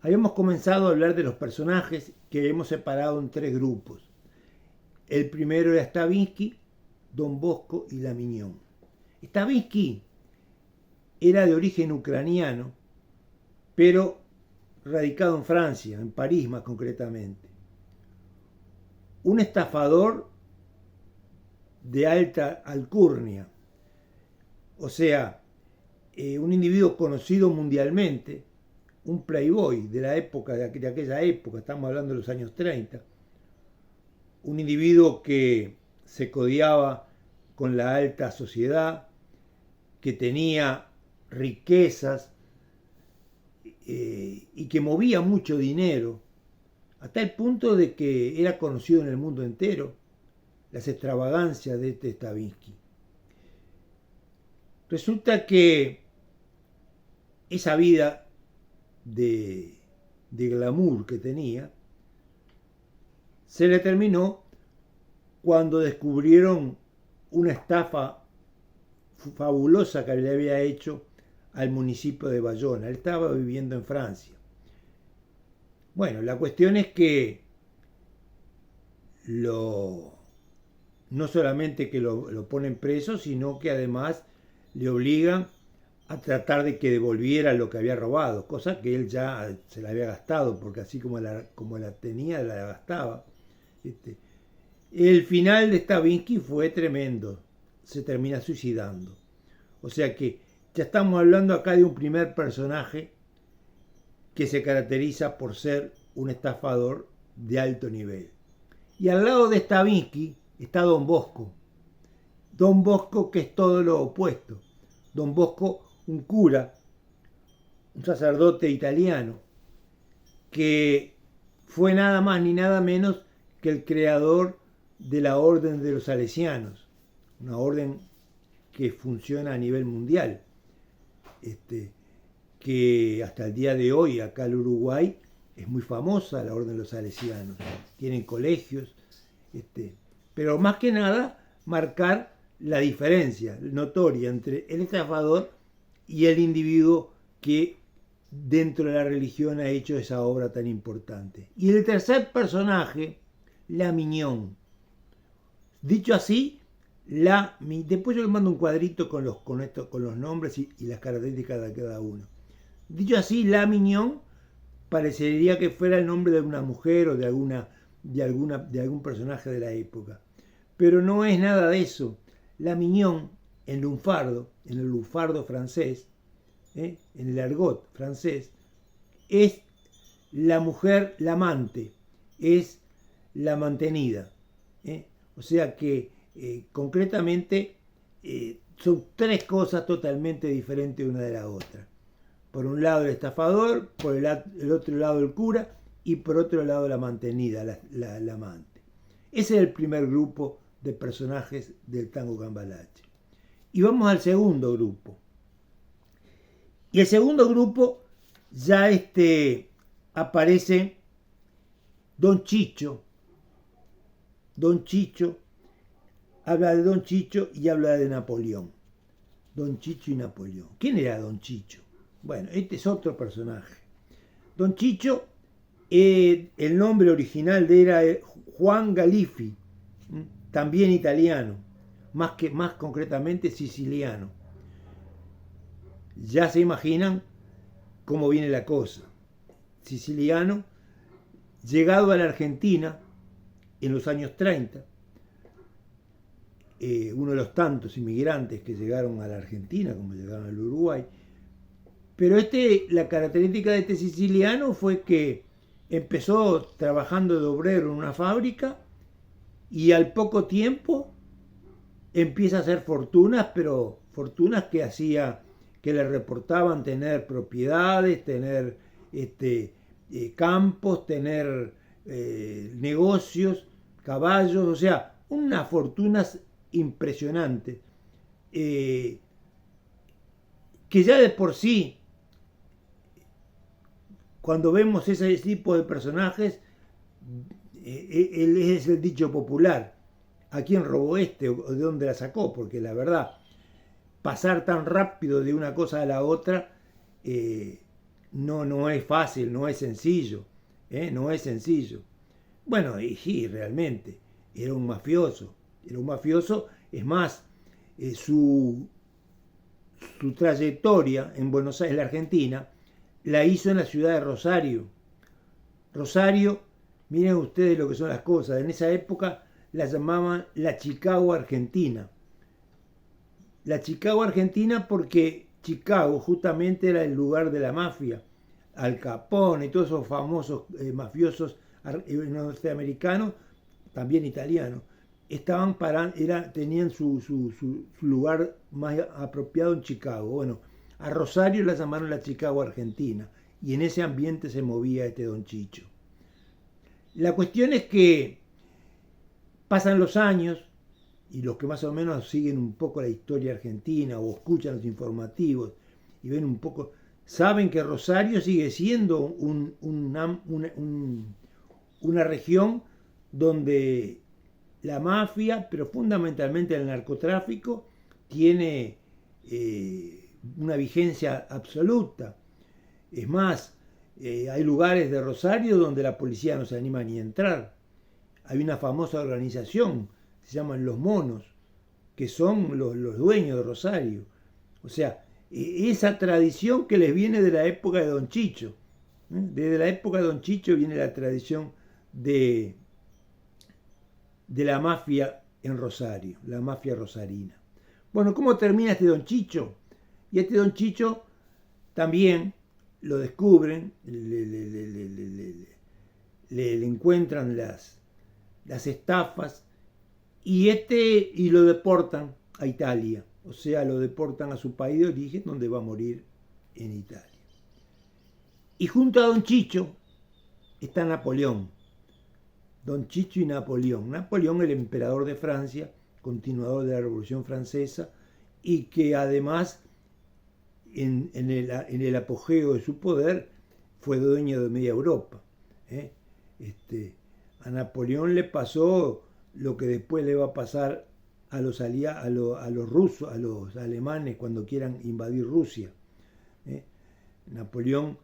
Habíamos comenzado a hablar de los personajes que hemos separado en tres grupos. El primero era Stravinsky, Don Bosco y La Mignon. Stravinsky era de origen ucraniano, pero radicado en Francia, en París más concretamente. Un estafador de alta alcurnia, o sea, un individuo conocido mundialmente, un playboy de la época, de aquella época, estamos hablando de los años 30, un individuo que se codeaba con la alta sociedad, que tenía riquezas y que movía mucho dinero, hasta el punto de que era conocido en el mundo entero las extravagancias de este Stravinsky. Resulta que esa vida de glamour que tenía se le terminó cuando descubrieron una estafa fabulosa que le había hecho al municipio de Bayona. Él estaba viviendo en Francia. Bueno, la cuestión es que no solamente que lo ponen preso, sino que además le obligan a tratar de que devolviera lo que había robado, cosa que él ya se la había gastado, porque así como la tenía, la gastaba. El final de Stravinsky fue tremendo, se termina suicidando. O sea que ya estamos hablando acá de un primer personaje que se caracteriza por ser un estafador de alto nivel. Y al lado de Stravinsky está Don Bosco. Don Bosco, que es todo lo opuesto. Don Bosco, un cura, un sacerdote italiano, que fue nada más ni nada menos que el creador de la Orden de los Salesianos, una orden que funciona a nivel mundial, que hasta el día de hoy acá en Uruguay es muy famosa la Orden de los Salesianos, tienen colegios, pero más que nada marcar la diferencia notoria entre el estafador y el individuo que dentro de la religión ha hecho esa obra tan importante. Y el tercer personaje, La Mignon. Dicho así, después yo le mando un cuadrito con los nombres y las características de cada uno. Dicho así, La Mignon parecería que fuera el nombre de una mujer o de algún personaje de la época. Pero no es nada de eso. La Mignon, en el lunfardo francés, en el argot francés, es la mujer, la amante, es la mantenida. O sea que concretamente son tres cosas totalmente diferentes una de la otra. Por un lado el estafador, por el otro lado el cura y por otro lado la mantenida, la amante. Ese es el primer grupo de personajes del tango cambalache. Y vamos al segundo grupo. Y el segundo grupo ya aparece Don Chicho. Don Chicho habla de Don Chicho y habla de Napoleón. Don Chicho y Napoleón. ¿Quién era Don Chicho? Bueno, este es otro personaje. Don Chicho, el nombre original de era Juan Galifi, también italiano, más concretamente siciliano. Ya se imaginan cómo viene la cosa. Siciliano, llegado a la Argentina en los años 30, uno de los tantos inmigrantes que llegaron a la Argentina como llegaron al Uruguay. Pero la característica de este siciliano fue que empezó trabajando de obrero en una fábrica y al poco tiempo empieza a hacer fortunas, pero fortunas que le reportaban tener propiedades, tener campos, tener negocios, caballos, o sea, unas fortunas impresionantes, que ya de por sí, cuando vemos ese tipo de personajes, él es el dicho popular, ¿a quién robó o de dónde la sacó? Porque la verdad, pasar tan rápido de una cosa a la otra no es fácil, no es sencillo, no es sencillo. Bueno, y sí, realmente, era un mafioso, es más, su trayectoria en Buenos Aires, la Argentina, la hizo en la ciudad de Rosario. Rosario, miren ustedes lo que son las cosas, en esa época la llamaban la Chicago Argentina. La Chicago Argentina porque Chicago justamente era el lugar de la mafia. Al Capone y todos esos famosos mafiosos norteamericanos, también italianos, tenían su lugar más apropiado en Chicago. Bueno, a Rosario la llamaron la Chicago Argentina y en ese ambiente se movía este Don Chicho. La cuestión es que pasan los años y los que más o menos siguen un poco la historia argentina o escuchan los informativos y ven un poco, saben que Rosario sigue siendo una región donde la mafia, pero fundamentalmente el narcotráfico, tiene una vigencia absoluta. Es más, hay lugares de Rosario donde la policía no se anima ni a entrar. Hay una famosa organización, se llaman Los Monos, que son los dueños de Rosario. O sea, esa tradición que les viene de la época de Don Chicho. Desde la época de Don Chicho viene la tradición de la mafia en Rosario, la mafia rosarina. Bueno, ¿cómo termina este Don Chicho? Y este Don Chicho también lo descubren, le encuentran las estafas y lo deportan a Italia. O sea, lo deportan a su país de origen, donde va a morir en Italia. Y junto a Don Chicho está Napoleón. Don Chicho y Napoleón. Napoleón, el emperador de Francia, continuador de la Revolución Francesa, y que además, en el apogeo de su poder, fue dueño de media Europa. A Napoleón le pasó lo que después le va a pasar a los rusos, a los alemanes cuando quieran invadir Rusia. Napoleón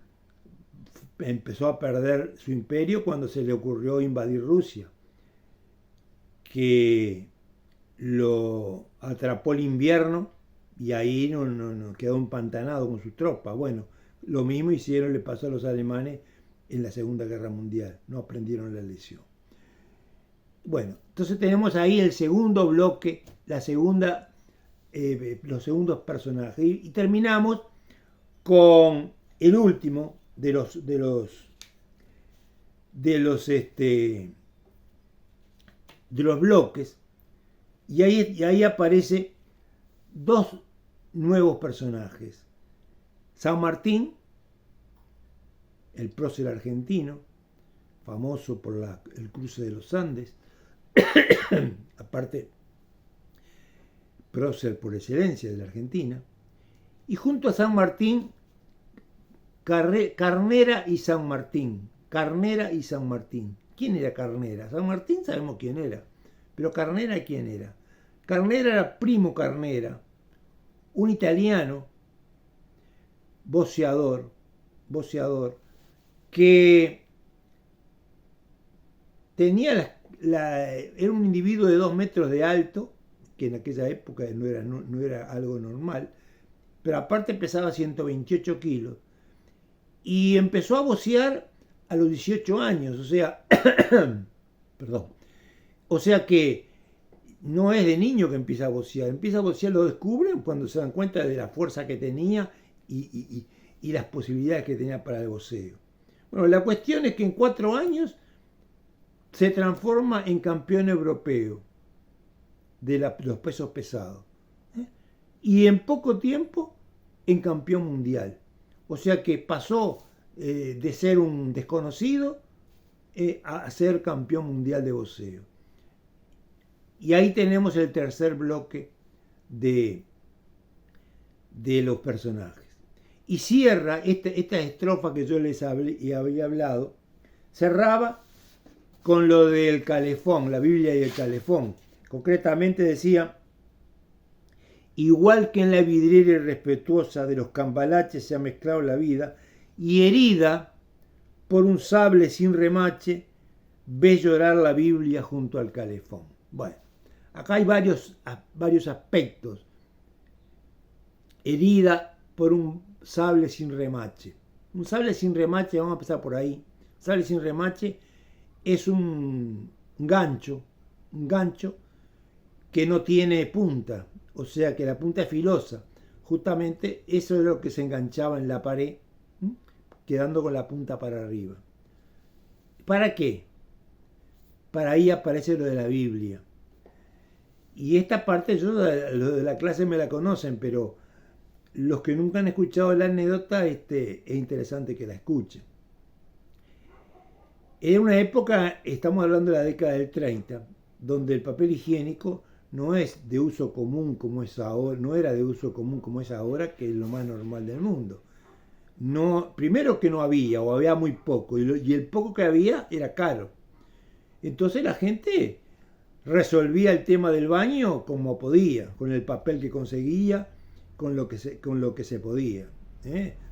empezó a perder su imperio cuando se le ocurrió invadir Rusia, que lo atrapó el invierno y ahí no quedó empantanado con sus tropas. Bueno, lo mismo le pasó a los alemanes en la Segunda Guerra Mundial, no aprendieron la lección. Bueno, entonces tenemos ahí el segundo bloque, los segundos personajes y terminamos con el último de los bloques, y ahí aparece dos nuevos personajes: San Martín, el prócer argentino, famoso por el cruce de los Andes, aparte prócer por excelencia de la Argentina, y junto a San Martín, Carnera y San Martín. Carnera y San Martín. ¿Quién era Carnera? San Martín sabemos quién era, pero Carnera, ¿quién era? Carnera era Primo Carnera, un italiano boxeador, que tenía era un individuo de 2 metros de alto, que en aquella época no era algo normal, pero aparte pesaba 128 kilos, y empezó a boxear a los 18 años, o sea, perdón, o sea que no es de niño que empieza a boxear, lo descubren cuando se dan cuenta de la fuerza que tenía y las posibilidades que tenía para el boxeo. Bueno, la cuestión es que en 4 años se transforma en campeón europeo de los pesos pesados, y en poco tiempo en campeón mundial. O sea que pasó de ser un desconocido a ser campeón mundial de boxeo. Y ahí tenemos el tercer bloque de los personajes. Y cierra esta estrofa que yo les había hablado, cerraba con lo del calefón, la Biblia y el calefón. Concretamente decía: igual que en la vidriera irrespetuosa de los cambalaches se ha mezclado la vida, y herida por un sable sin remache, ves llorar la Biblia junto al calefón. Bueno, acá hay varios aspectos. Herida por un sable sin remache. Un sable sin remache, vamos a empezar por ahí. Sable sin remache es un gancho que no tiene punta, o sea que la punta es filosa. Justamente eso es lo que se enganchaba en la pared, quedando con la punta para arriba. ¿Para qué? Para ahí aparece lo de la Biblia. Y esta parte, yo, los de la clase me la conocen, pero los que nunca han escuchado la anécdota, es interesante que la escuchen. Era una época, estamos hablando de la década del 30, donde el papel higiénico no es de uso común como es ahora, no era de uso común como es ahora, que es lo más normal del mundo. No, primero que no había, o había muy poco, y el poco que había era caro. Entonces la gente resolvía el tema del baño como podía, con el papel que conseguía, con lo que se podía.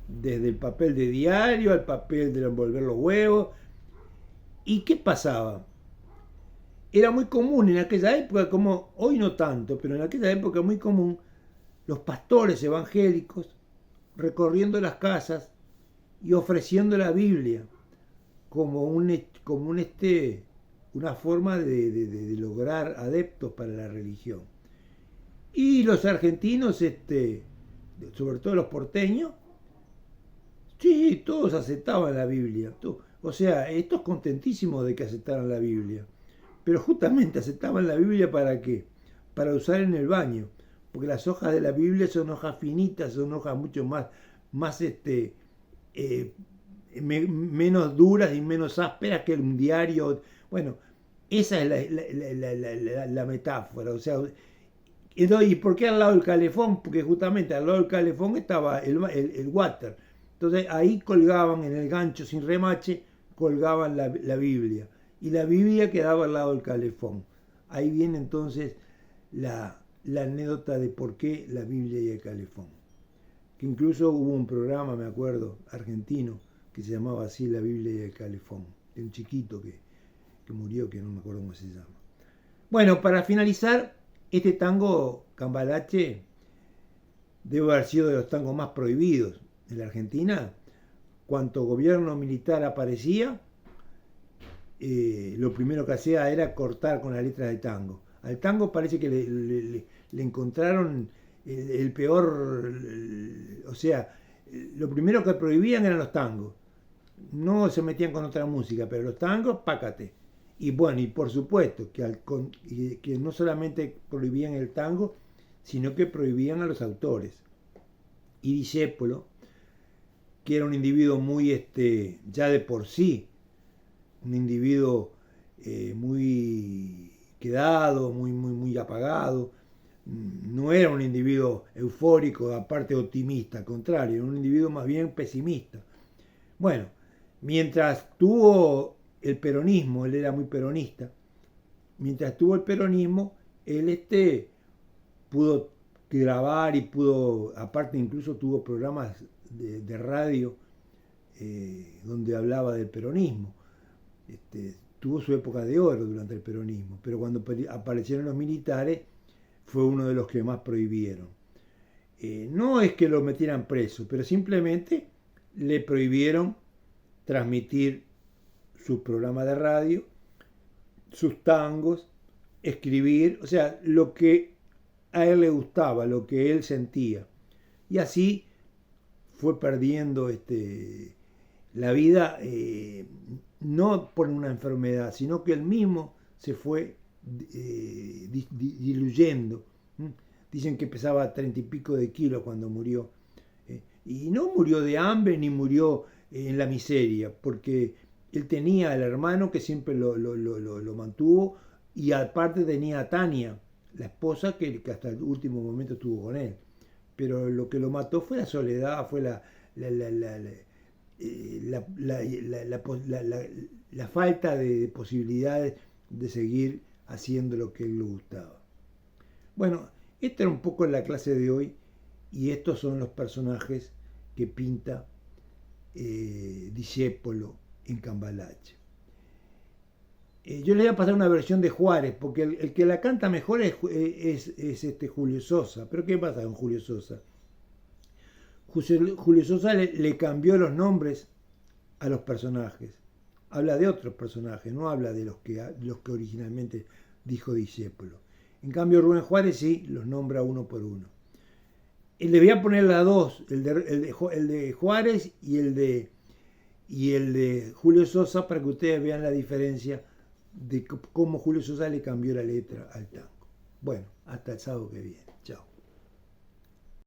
Desde el papel de diario al papel de envolver los huevos. ¿Y qué pasaba? Era muy común en aquella época, como hoy no tanto, pero en aquella época muy común, los pastores evangélicos recorriendo las casas y ofreciendo la Biblia como una forma de lograr adeptos para la religión. Y los argentinos, sobre todo los porteños, sí, todos aceptaban la Biblia. O sea, estos contentísimos de que aceptaran la Biblia. Pero justamente aceptaban la Biblia ¿para qué? Para usar en el baño. Porque las hojas de la Biblia son hojas finitas, son hojas mucho más menos duras y menos ásperas que un diario. Bueno, esa es la metáfora. O sea, ¿y por qué al lado del calefón? Porque justamente al lado del calefón estaba el water. Entonces ahí colgaban en el gancho sin remache, colgaban la Biblia. Y la Biblia quedaba al lado del calefón. Ahí viene entonces la anécdota de por qué la Biblia y el calefón. Que incluso hubo un programa, me acuerdo, argentino, que se llamaba así, La Biblia y el calefón. De un chiquito que murió, que no me acuerdo cómo se llama. Bueno, para finalizar, este tango Cambalache debe haber sido de los tangos más prohibidos en la Argentina. Cuanto gobierno militar aparecía, lo primero que hacía era cortar con las letras de tango. Al tango parece que le encontraron el peor, o sea, lo primero que prohibían eran los tangos. No se metían con otra música, pero los tangos, pácate. Y bueno, y por supuesto que no solamente prohibían el tango, sino que prohibían a los autores. Y Discépolo, que era un individuo muy, ya de por sí, un individuo muy quedado, muy apagado, no era un individuo eufórico, aparte optimista, al contrario, era un individuo más bien pesimista. Bueno, mientras tuvo el peronismo, él era muy peronista, mientras tuvo el peronismo, él pudo grabar y pudo, aparte incluso tuvo programas de radio donde hablaba del peronismo. Tuvo su época de oro durante el peronismo, pero cuando aparecieron los militares fue uno de los que más prohibieron. No es que lo metieran preso, pero simplemente le prohibieron transmitir sus programas de radio, sus tangos, escribir, o sea, lo que a él le gustaba, lo que él sentía. Y así fue perdiendo la vida, no por una enfermedad, sino que él mismo se fue diluyendo. Dicen que pesaba 30 y pico de kilos cuando murió. Y no murió de hambre ni murió en la miseria, porque él tenía al hermano que siempre lo mantuvo, y aparte tenía a Tania, la esposa que hasta el último momento estuvo con él. Pero lo que lo mató fue la soledad, fue la falta de posibilidades de seguir haciendo lo que él le gustaba. Bueno, esta era un poco la clase de hoy, y estos son los personajes que pinta Discépolo en Cambalache. Yo les voy a pasar una versión de Juárez, porque el que la canta mejor es Julio Sosa. Pero ¿qué pasa con Julio Sosa? Julio Sosa le cambió los nombres a los personajes. Habla de otros personajes, no habla de los que originalmente dijo Discépolo. En cambio, Rubén Juárez sí los nombra uno por uno. Le voy a poner las dos, el de Juárez y el de Julio Sosa, para que ustedes vean la diferencia de cómo Julio Sosa le cambió la letra al tango. Bueno, hasta el sábado que viene. Chao.